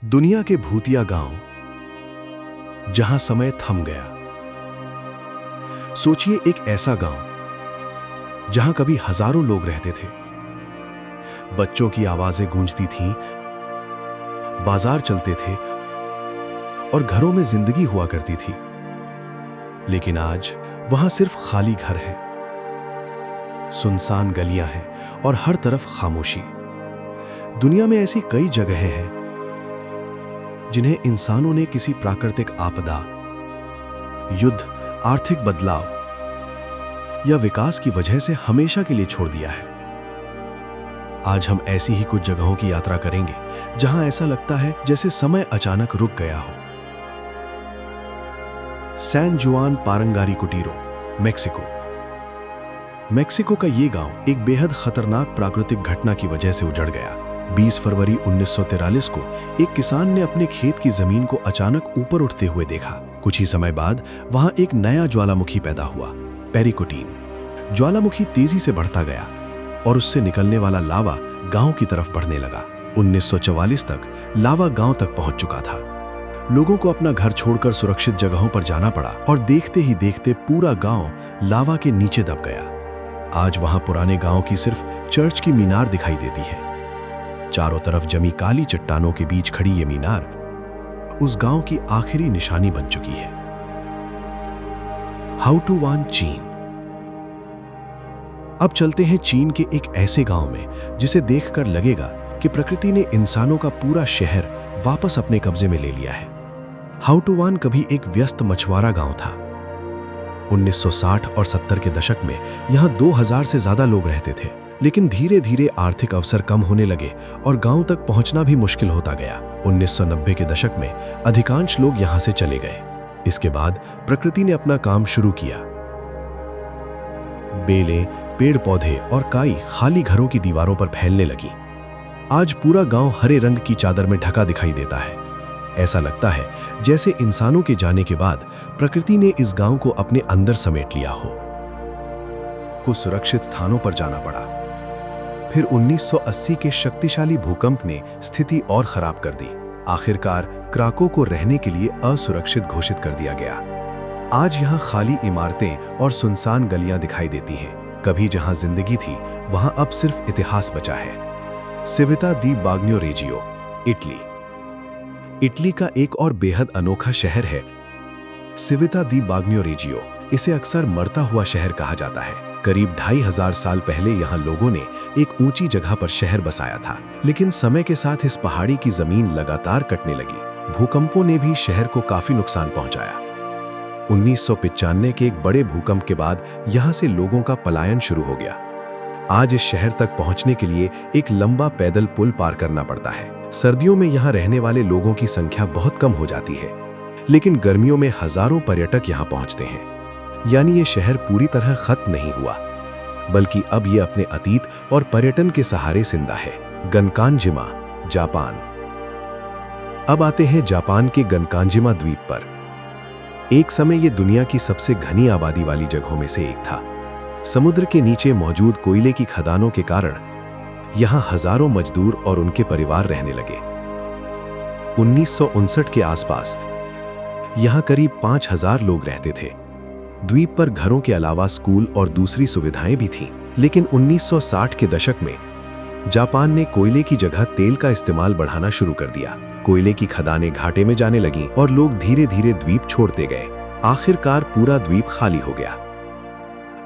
दुनिया के भूतिया गांव जहां समय थम गया। सोचिए एक ऐसा गांव जहां कभी हजारों लोग रहते थे, बच्चों की आवाजें गूंजती थीं, बाजार चलते थे और घरों में जिंदगी हुआ करती थी। लेकिन आज वहां सिर्फ खाली घर हैं, सुनसान गलियां हैं और हर तरफ खामोशी। दुनिया में ऐसी कई जगहें हैं जिन्हें इंसानों ने किसी प्राकृतिक आपदा, युद्ध, आर्थिक बदलाव या विकास की वजह से हमेशा के लिए छोड़ दिया है। आज हम ऐसी ही कुछ जगहों की यात्रा करेंगे जहां ऐसा लगता है जैसे समय अचानक रुक गया हो। सैन जुआन पारंगारी कुटीरो, मेक्सिको। मेक्सिको का ये गांव एक बेहद खतरनाक प्राकृतिक घटना की वजह से उजड़ गया। 20 फरवरी 1943 को एक किसान ने अपने खेत की जमीन को अचानक ऊपर उठते हुए देखा। कुछ ही समय बाद वहां एक नया ज्वालामुखी पैदा हुआ, पेरिकोटीन। ज्वालामुखी तेजी से बढ़ता गया और उससे निकलने वाला लावा गांव की तरफ बढ़ने लगा। 1944 तक लावा गांव तक पहुंच चुका था। लोगों को अपना घर छोड़कर सुरक्षित जगहों पर जाना पड़ा और देखते ही देखते पूरा गांव लावा के नीचे दब गया। आज वहां पुराने गांव की सिर्फ चर्च की मीनार दिखाई देती है। चारों तरफ जमी काली चट्टानों के बीच खड़ी ये मीनार उस गांव की आखिरी निशानी बन चुकी है। हाउटुवान, चीन। अब चलते हैं चीन के एक ऐसे गांव में जिसे देखकर लगेगा कि प्रकृति ने इंसानों का पूरा शहर वापस अपने कब्जे में ले लिया है। हाउटुवान कभी एक व्यस्त मछुआरा गांव था। 1960 और 70 के दशक में यहां 2000 से ज्यादा लोग रहते थे। लेकिन धीरे धीरे आर्थिक अवसर कम होने लगे और गांव तक पहुंचना भी मुश्किल होता गया। 1990 के दशक में अधिकांश लोग यहां से चले गए। इसके बाद प्रकृति ने अपना काम शुरू किया। बेलें, पेड़ पौधे और काई खाली घरों की दीवारों पर फैलने लगी। आज पूरा गांव हरे रंग की चादर में ढका दिखाई देता है। ऐसा लगता है जैसे इंसानों के जाने के बाद प्रकृति ने इस गांव को अपने अंदर समेट लिया हो। को सुरक्षित स्थानों पर जाना पड़ा। फिर 1980 के शक्तिशाली भूकंप ने स्थिति और खराब कर दी। आखिरकार क्राको को रहने के लिए असुरक्षित घोषित कर दिया गया। आज यहां खाली इमारतें और सुनसान गलियां दिखाई देती हैं। कभी जहां जिंदगी थी वहां अब सिर्फ इतिहास बचा है। सिविता दी बाग्न्यो रेजियो, इटली। इटली का एक और बेहद अनोखा शहर है सिविता दी बाग्न्यो रेजियो। इसे अक्सर मरता हुआ शहर कहा जाता है। करीब 2500 साल पहले यहाँ लोगों ने एक ऊंची जगह पर शहर बसाया था, लेकिन समय के साथ इस पहाड़ी की जमीन लगातार कटने लगी। भूकंपों ने भी शहर को काफी नुकसान पहुंचाया। 1995 के एक बड़े भूकंप के बाद यहाँ से लोगों का पलायन शुरू हो गया। आज इस शहर तक पहुंचने के लिए एक लंबा पैदल पुल पार करना पड़ता है। सर्दियों में यहाँ रहने वाले लोगों की संख्या बहुत कम हो जाती है, लेकिन गर्मियों में हजारों पर्यटक यहाँ पहुंचते हैं। यानी ये शहर पूरी तरह खत्म नहीं हुआ, बल्कि अब ये अपने अतीत और पर्यटन के सहारे जिंदा है। गनकानजिमा, जापान। अब आते हैं जापान के गनकानजिमा द्वीप पर। एक समय ये दुनिया की सबसे घनी आबादी वाली जगहों में से एक था। समुद्र के नीचे मौजूद कोयले की खदानों के कारण यहां हजारों मजदूर और उनके परिवार रहने लगे। 1959 के आसपास यहां करीब 5000 लोग रहते थे। द्वीप पर घरों के अलावा स्कूल और दूसरी सुविधाएं भी थीं। लेकिन 1960 के दशक में जापान ने कोयले की जगह तेल का इस्तेमाल बढ़ाना शुरू कर दिया। कोयले की खदानें घाटे में जाने लगीं और लोग धीरे धीरे द्वीप छोड़ते गए। आखिरकार पूरा द्वीप खाली हो गया।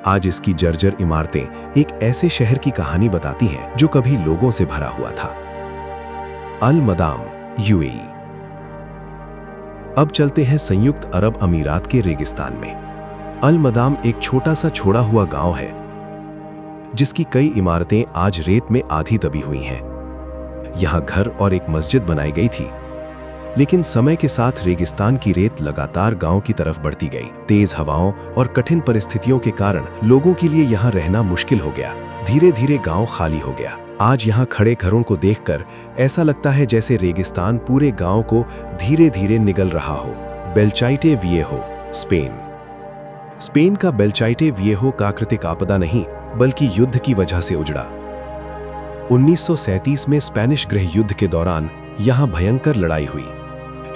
आज इसकी जर्जर इमारतें एक ऐसे शहर की कहानी बताती हैं जो कभी लोगों से भरा हुआ था। अल मदाम, यूएई। अब चलते हैं संयुक्त अरब अमीरात के रेगिस्तान में। अल मदाम एक छोटा सा छोड़ा हुआ गांव है जिसकी कई इमारतें आज रेत में आधी दबी हुई हैं। यहां घर और एक मस्जिद बनाई गई थी, लेकिन समय के साथ रेगिस्तान की रेत लगातार गांव की तरफ बढ़ती गई। तेज हवाओं और कठिन परिस्थितियों के कारण लोगों के लिए यहां रहना मुश्किल हो गया। धीरे धीरे गांव खाली हो गया। आज यहां खड़े घरों को देखकर ऐसा लगता है जैसे रेगिस्तान पूरे गांव को धीरे धीरे निगल रहा हो। बेलचाइटे विएहो, स्पेन। स्पेन का बेलचाइटे विएहो प्राकृतिक आपदा नहीं बल्कि युद्ध की वजह से उजड़ा। 1937 में स्पेनिश गृह युद्ध के दौरान यहाँ भयंकर लड़ाई हुई।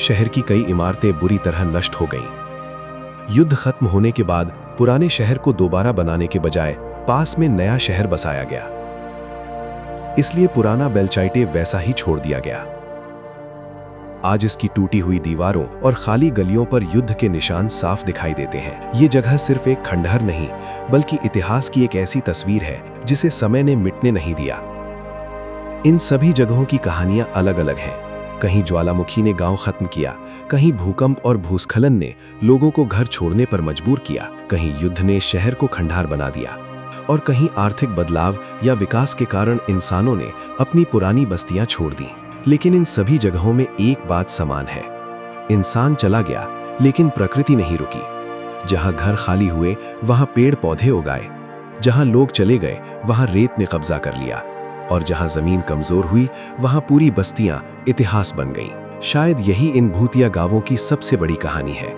शहर की कई इमारतें बुरी तरह नष्ट हो गईं। युद्ध खत्म होने के बाद पुराने शहर को दोबारा बनाने के बजाय पास में नया शहर बसाया गया। इसलिए पुराना बेलचाइटे वैसा ही छोड़ दिया गया। आज इसकी टूटी हुई दीवारों और खाली गलियों पर युद्ध के निशान साफ दिखाई देते हैं। ये जगह सिर्फ एक खंडहर नहीं, बल्कि इतिहास की एक ऐसी तस्वीर है जिसे समय ने मिटने नहीं दिया। इन सभी जगहों की कहानियां अलग अलग हैं। कहीं ज्वालामुखी ने गांव खत्म किया, कहीं भूकंप और भूस्खलन ने लोगों को घर छोड़ने पर मजबूर किया, कहीं युद्ध ने शहर को खंडहर बना दिया, और कहीं आर्थिक बदलाव या विकास के कारण इंसानों ने अपनी पुरानी बस्तियां छोड़ दी। लेकिन इन सभी जगहों में एक बात समान है, इंसान चला गया लेकिन प्रकृति नहीं रुकी। जहां घर खाली हुए वहां पेड़ पौधे उगाए, जहां लोग चले गए वहां रेत ने कब्जा कर लिया, और जहां जमीन कमजोर हुई वहां पूरी बस्तियां इतिहास बन गईं। शायद यही इन भूतिया गांवों की सबसे बड़ी कहानी है।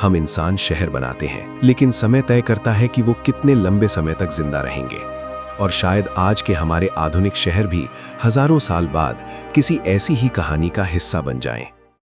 हम इंसान शहर बनाते हैं, लेकिन समय तय करता है कि वो कितने लंबे समय तक जिंदा रहेंगे। और शायद आज के हमारे आधुनिक शहर भी हजारों साल बाद किसी ऐसी ही कहानी का हिस्सा बन जाएं।